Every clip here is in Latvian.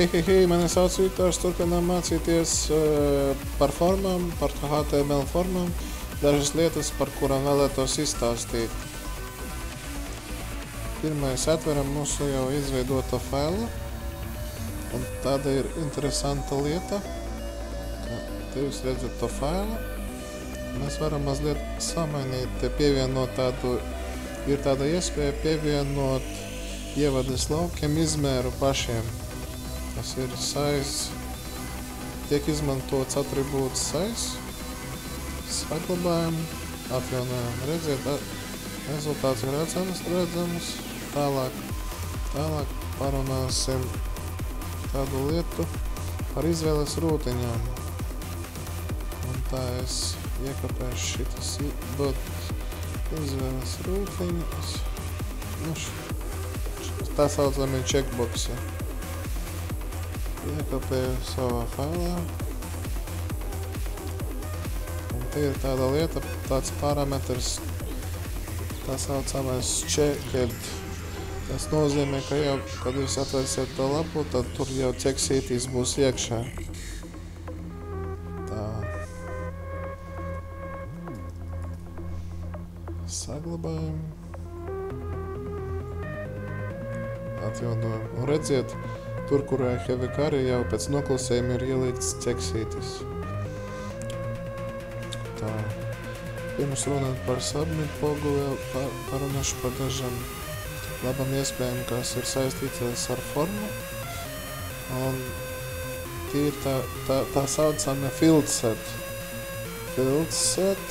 Hei, mani sauc Viktors, turpinām mācīties par formām, par HTML formām, dažas lietas, par kurām vēlētos izstāstīt. Pirmais atveram mūsu jau izveidoto failu, un tāda ir interesanta lieta, ka te jūs redzat to failu. Mēs varam mazliet samainīt, pievienot tādu, ir tāda iespēja pievienot ievades laukiem izmēru pašiem. Tas ir size, tiek izmantots atribūts size, saglabājam, atjaunojam, redziet, rezultāts ir redzams, tālāk parunāsim tādu lietu par izvēles rūtiņām. Un tā es iekopēšu šitas dot izvēles rūtiņas, tā saucamie checkboxi. Iekopēju savā failā. Un te ir tāda lieta, tāds parametrs, tā saucamais checked. Tas nozīmē, ka jau, kad jūs atvērsiet to lapu, tad tur jau ceksītīs būs iekšā. Tā. Saglabājam. Atjaunojam. Un redziet, tur, kur heavy carry jau pēc noklusējuma ir ielikts ceksītis. Tā. Pirms runāt par submit pogu, parunāšu par dažām labam iespējām, kas ir saistītas ar formu. Un tie ir tā saucamie field set. Field set.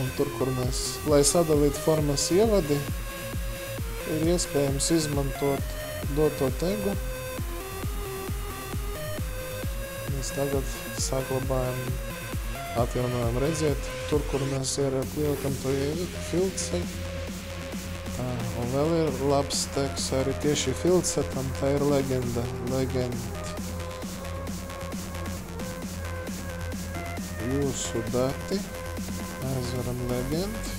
Un tur, kur mēs, lai sadalītu formas ievadi, ir iespējams izmantot doto tegu. Mēs tagad saglabājam, atjaunojam, redziet, tur, kur mēs ieliekam to field set. Un vēl ir labs teksts arī tieši field setam, tā ir legenda. Jūsu dati, aizveram legend,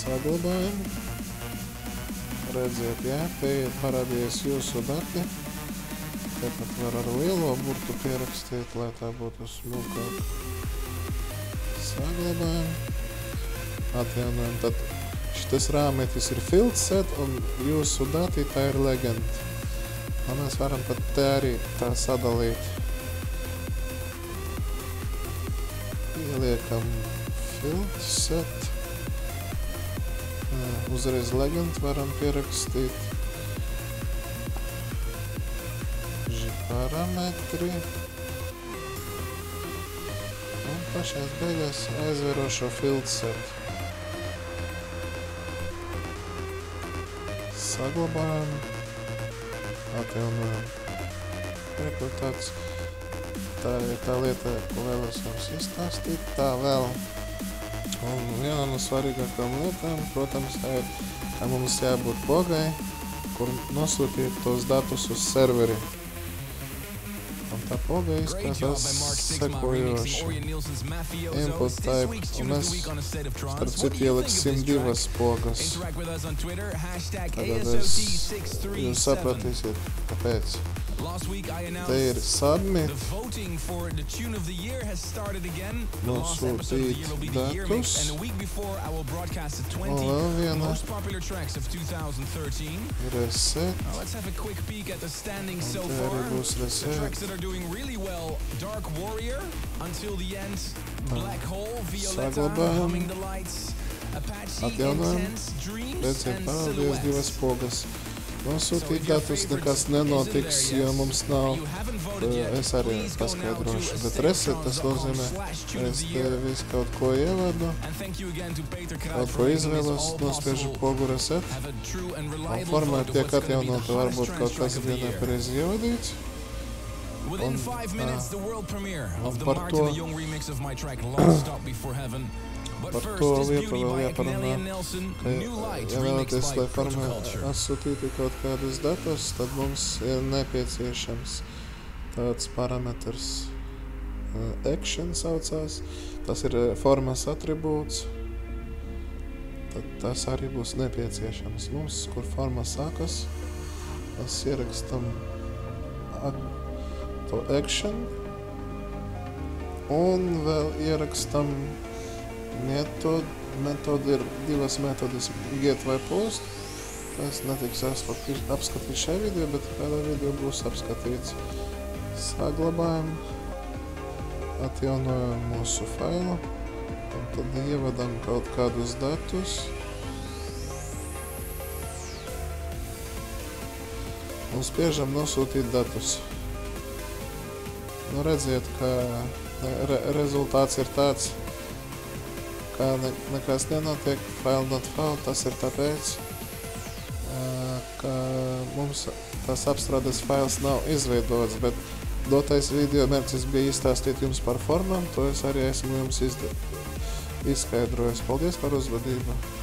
saglabājam. Redziet, jā, te ir parādījies jūsu dati. Te pat var ar lielo burtu pierakstīt, lai tā būtu smulkāk. Saglabājam. Atjaunojam. Tad šitas rāmetis ir field set un jūsu dati tā ir legend. Un mēs varam pat te arī tā sadalīt. Ieliekam field set. Uzreiz legend varam pierakstīt. Parametri. Un pašās beigās aizverošo field set. Saglabājam. Atjaunojam. Rekortāts. Tā ir tā lieta, ko vēlos jums izstāstīt. Tā vēl. Un viena no svarīgākām lietām, protams, tā ir, ka mums jābūt pogai, kur nosūtīt tos datus uz serveri. Un tā poga izskatās sekojoši. Input type, un mēs starp citu ieliksim divas pogas. Tagad jūs sapratīsiet, kāpēc. Te ir submit, nosūtīt datus, un vēl viena reset, un te arī būs reset. Saglabājam, atjaunojam, redziet, parādījās divas pogas. Nosūtīt datus nekas nenotiks, jo mums nav, es arī paskaidrošu, bet reset tas nozīmē, es te visu kaut ko ievadu, kaut ko izvēlos, nospiežu pogu reset, un formā tiek atjaunota, varbūt kaut kas bija nepareizi ievadīts, un par to lietu vēl jāparunā, ka, ja vēlaties, lai formā atsūtītu kaut kādus datus, tad mums ir nepieciešams tāds parametrs action saucās. Tas ir formas atribūts. tad tas arī būs nepieciešams. Mums, kur forma sākas, mēs ierakstam to action un vēl ierakstam metodu ir divas metodas get vai post. Tas netiks apskatīts šajā video, bet kādā video būs apskatīts. Saglabājam, atjaunojam mūsu failu un tad ievadam kaut kādus datus. Un spiežam nosūtīt datus. Nu, redziet, ka rezultāts ir tāds, ka nekas nenotiek, file not found. Tas ir tāpēc, ka mums tas apstrādes fails nav izveidots, bet dotais video mērķis bija izstāstīt jums par formām, to es arī esmu jums izskaidrojis. Paldies par uzvedību!